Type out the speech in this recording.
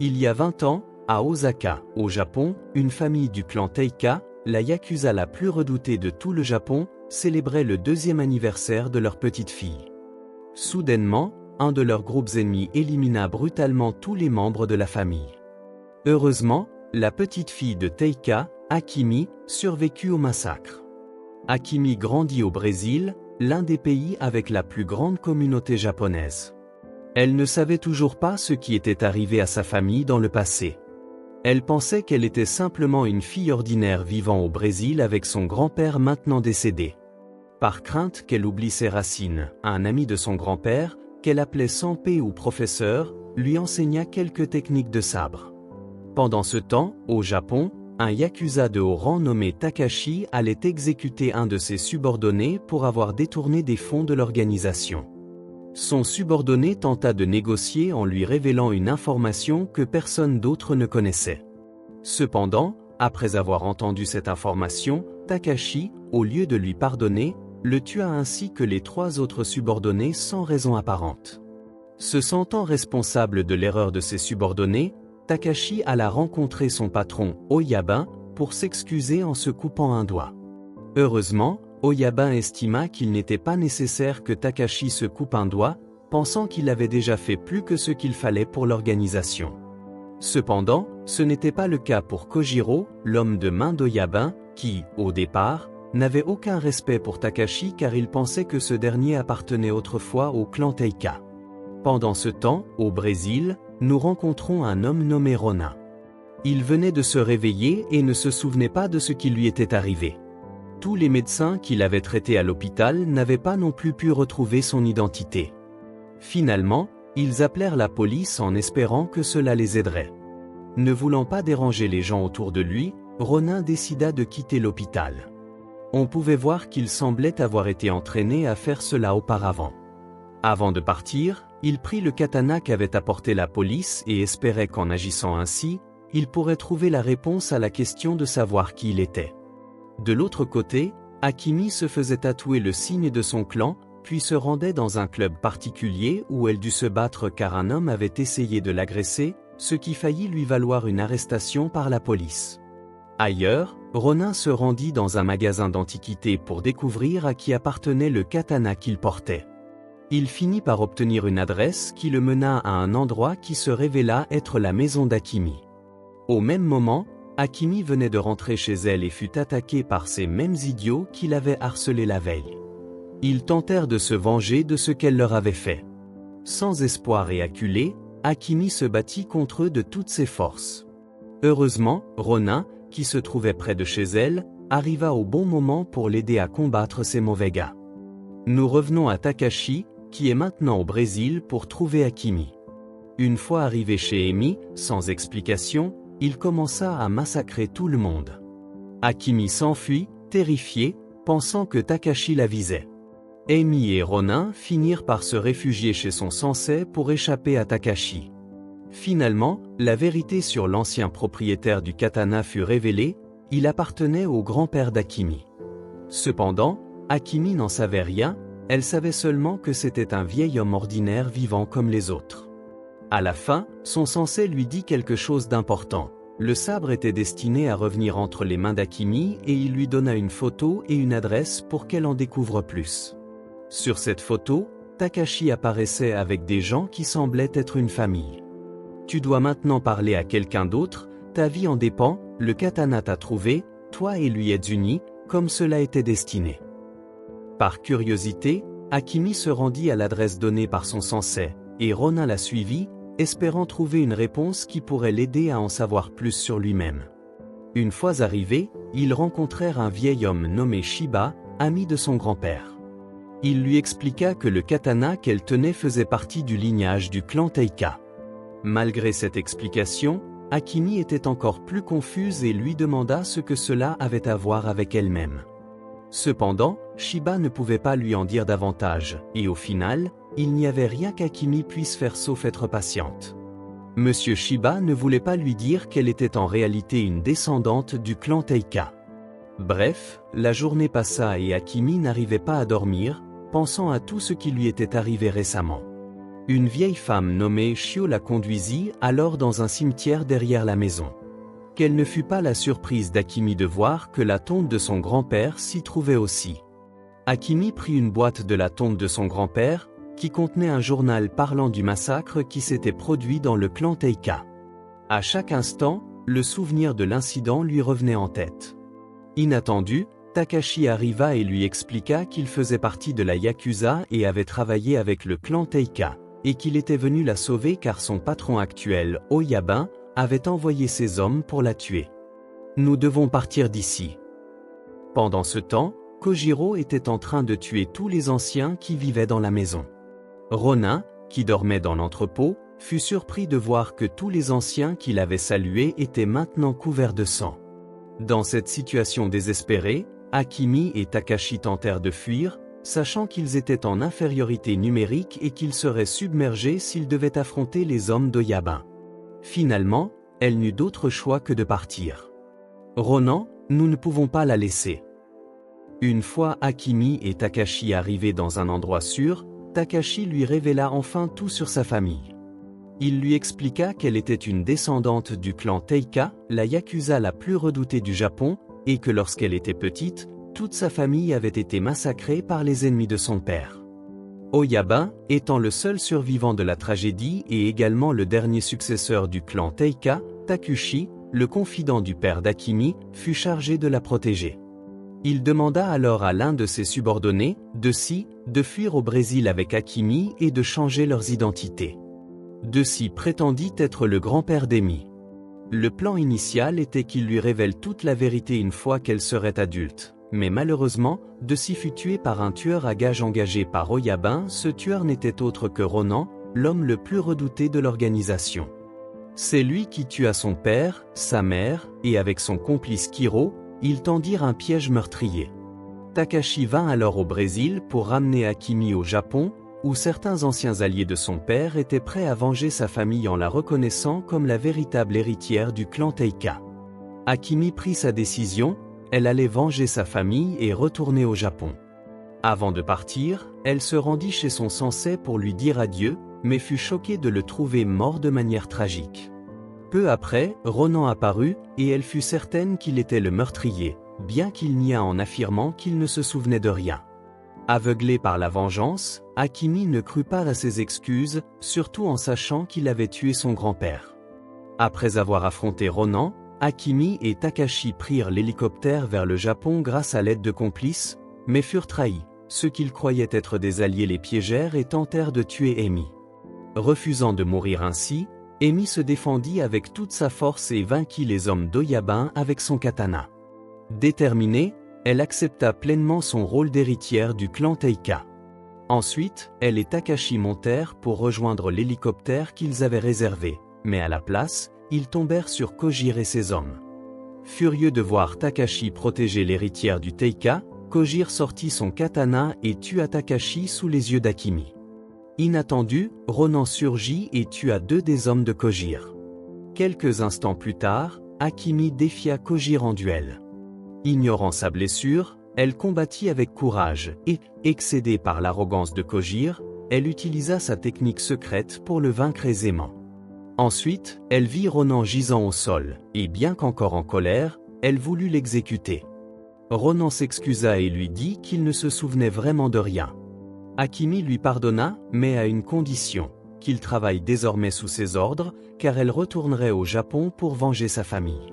Il y a 20 ans, à Osaka, au Japon, une famille du clan Teika, la Yakuza la plus redoutée de tout le Japon, célébrait le 2e anniversaire de leur petite fille. Soudainement, un de leurs groupes ennemis élimina brutalement tous les membres de la famille. Heureusement, la petite fille de Teika, Akimi, survécut au massacre. Akimi grandit au Brésil, l'un des pays avec la plus grande communauté japonaise. Elle ne savait toujours pas ce qui était arrivé à sa famille dans le passé. Elle pensait qu'elle était simplement une fille ordinaire vivant au Brésil avec son grand-père maintenant décédé. Par crainte qu'elle oublie ses racines, un ami de son grand-père, qu'elle appelait Sanpé ou professeur, lui enseigna quelques techniques de sabre. Pendant ce temps, au Japon, un yakuza de haut rang nommé Takashi allait exécuter un de ses subordonnés pour avoir détourné des fonds de l'organisation. Son subordonné tenta de négocier en lui révélant une information que personne d'autre ne connaissait. Cependant, après avoir entendu cette information, Takashi, au lieu de lui pardonner, le tua ainsi que les 3 autres subordonnés sans raison apparente. Se sentant responsable de l'erreur de ses subordonnés, Takashi alla rencontrer son patron, Oyabun, pour s'excuser en se coupant un doigt. Heureusement, Oyabun estima qu'il n'était pas nécessaire que Takashi se coupe un doigt, pensant qu'il avait déjà fait plus que ce qu'il fallait pour l'organisation. Cependant, ce n'était pas le cas pour Kojiro, l'homme de main d'Oyabun, qui, au départ, n'avait aucun respect pour Takashi car il pensait que ce dernier appartenait autrefois au clan Teika. Pendant ce temps, au Brésil, nous rencontrons un homme nommé Ronin. Il venait de se réveiller et ne se souvenait pas de ce qui lui était arrivé. Tous les médecins qu'il avait traités à l'hôpital n'avaient pas non plus pu retrouver son identité. Finalement, ils appelèrent la police en espérant que cela les aiderait. Ne voulant pas déranger les gens autour de lui, Ronin décida de quitter l'hôpital. On pouvait voir qu'il semblait avoir été entraîné à faire cela auparavant. Avant de partir, il prit le katana qu'avait apporté la police et espérait qu'en agissant ainsi, il pourrait trouver la réponse à la question de savoir qui il était. De l'autre côté, Akimi se faisait tatouer le signe de son clan, puis se rendait dans un club particulier où elle dut se battre car un homme avait essayé de l'agresser, ce qui faillit lui valoir une arrestation par la police. Ailleurs, Ronin se rendit dans un magasin d'antiquités pour découvrir à qui appartenait le katana qu'il portait. Il finit par obtenir une adresse qui le mena à un endroit qui se révéla être la maison d'Akimi. Au même moment, Akimi venait de rentrer chez elle et fut attaquée par ces mêmes idiots qui l'avaient harcelée la veille. Ils tentèrent de se venger de ce qu'elle leur avait fait. Sans espoir et acculé, Akimi se battit contre eux de toutes ses forces. Heureusement, Ronin, qui se trouvait près de chez elle, arriva au bon moment pour l'aider à combattre ces mauvais gars. Nous revenons à Takashi, qui est maintenant au Brésil pour trouver Akimi. Une fois arrivé chez Emi, sans explication, il commença à massacrer tout le monde. Akimi s'enfuit, terrifié, pensant que Takashi la visait. Emi et Ronin finirent par se réfugier chez son sensei pour échapper à Takashi. Finalement, la vérité sur l'ancien propriétaire du katana fut révélée, il appartenait au grand-père d'Akimi. Cependant, Akimi n'en savait rien, elle savait seulement que c'était un vieil homme ordinaire vivant comme les autres. À la fin, son sensei lui dit quelque chose d'important. Le sabre était destiné à revenir entre les mains d'Akimi et il lui donna une photo et une adresse pour qu'elle en découvre plus. Sur cette photo, Takashi apparaissait avec des gens qui semblaient être une famille. Tu dois maintenant parler à quelqu'un d'autre, ta vie en dépend, le katana t'a trouvé, toi et lui êtes unis, comme cela était destiné. Par curiosité, Akimi se rendit à l'adresse donnée par son sensei, et Ronin la suivit, espérant trouver une réponse qui pourrait l'aider à en savoir plus sur lui-même. Une fois arrivés, ils rencontrèrent un vieil homme nommé Shiba, ami de son grand-père. Il lui expliqua que le katana qu'elle tenait faisait partie du lignage du clan Teika. Malgré cette explication, Akimi était encore plus confuse et lui demanda ce que cela avait à voir avec elle-même. Cependant, Shiba ne pouvait pas lui en dire davantage, et au final, il n'y avait rien qu'Akimi puisse faire sauf être patiente. Monsieur Shiba ne voulait pas lui dire qu'elle était en réalité une descendante du clan Teika. Bref, la journée passa et Akimi n'arrivait pas à dormir, pensant à tout ce qui lui était arrivé récemment. Une vieille femme nommée Shio la conduisit alors dans un cimetière derrière la maison. Quelle ne fut pas la surprise d'Akimi de voir que la tombe de son grand-père s'y trouvait aussi. Akimi prit une boîte de la tombe de son grand-père, qui contenait un journal parlant du massacre qui s'était produit dans le clan Teika. À chaque instant, le souvenir de l'incident lui revenait en tête. Inattendu, Takashi arriva et lui expliqua qu'il faisait partie de la Yakuza et avait travaillé avec le clan Teika, et qu'il était venu la sauver car son patron actuel, Oyabun, avait envoyé ses hommes pour la tuer. Nous devons partir d'ici. Pendant ce temps, Kojiro était en train de tuer tous les anciens qui vivaient dans la maison. Ronin, qui dormait dans l'entrepôt, fut surpris de voir que tous les anciens qu'il avait salués étaient maintenant couverts de sang. Dans cette situation désespérée, Akimi et Takashi tentèrent de fuir, sachant qu'ils étaient en infériorité numérique et qu'ils seraient submergés s'ils devaient affronter les hommes d'Oyabun. Finalement, elle n'eut d'autre choix que de partir. Ronan, nous ne pouvons pas la laisser. Une fois Akimi et Takashi arrivés dans un endroit sûr, Takashi lui révéla enfin tout sur sa famille. Il lui expliqua qu'elle était une descendante du clan Teika, la Yakuza la plus redoutée du Japon, et que lorsqu'elle était petite, toute sa famille avait été massacrée par les ennemis de son père. Oyabun, étant le seul survivant de la tragédie et également le dernier successeur du clan Teika, Takushi, le confident du père d'Akimi, fut chargé de la protéger. Il demanda alors à l'un de ses subordonnés, Deci, de fuir au Brésil avec Akimi et de changer leurs identités. Deci prétendit être le grand-père d'Emi. Le plan initial était qu'il lui révèle toute la vérité une fois qu'elle serait adulte. Mais malheureusement, Deci fut tué par un tueur à gages engagé par Oyabun. Ce tueur n'était autre que Ronan, l'homme le plus redouté de l'organisation. C'est lui qui tua son père, sa mère, et avec son complice Kiro, ils tendirent un piège meurtrier. Takashi vint alors au Brésil pour ramener Akimi au Japon, où certains anciens alliés de son père étaient prêts à venger sa famille en la reconnaissant comme la véritable héritière du clan Teika. Akimi prit sa décision, elle allait venger sa famille et retourner au Japon. Avant de partir, elle se rendit chez son sensei pour lui dire adieu, mais fut choquée de le trouver mort de manière tragique. Peu après, Ronan apparut, et elle fut certaine qu'il était le meurtrier, bien qu'il niât en affirmant qu'il ne se souvenait de rien. Aveuglé par la vengeance, Akimi ne crut pas à ses excuses, surtout en sachant qu'il avait tué son grand-père. Après avoir affronté Ronan, Akimi et Takashi prirent l'hélicoptère vers le Japon grâce à l'aide de complices, mais furent trahis. Ceux qu'ils croyaient être des alliés les piégèrent et tentèrent de tuer Emi. Refusant de mourir ainsi, Emi se défendit avec toute sa force et vainquit les hommes d'Oyabun avec son katana. Déterminée, elle accepta pleinement son rôle d'héritière du clan Teika. Ensuite, elle et Takashi montèrent pour rejoindre l'hélicoptère qu'ils avaient réservé, mais à la place, ils tombèrent sur Kojiro et ses hommes. Furieux de voir Takashi protéger l'héritière du Teika, Kojiro sortit son katana et tua Takashi sous les yeux d'Akimi. Inattendu, Ronan surgit et tua 2 des hommes de Kojiro. Quelques instants plus tard, Akimi défia Kojiro en duel. Ignorant sa blessure, elle combattit avec courage et, excédée par l'arrogance de Kojiro, elle utilisa sa technique secrète pour le vaincre aisément. Ensuite, elle vit Ronan gisant au sol, et bien qu'encore en colère, elle voulut l'exécuter. Ronan s'excusa et lui dit qu'il ne se souvenait vraiment de rien. Akimi lui pardonna, mais à une condition, qu'il travaille désormais sous ses ordres, car elle retournerait au Japon pour venger sa famille.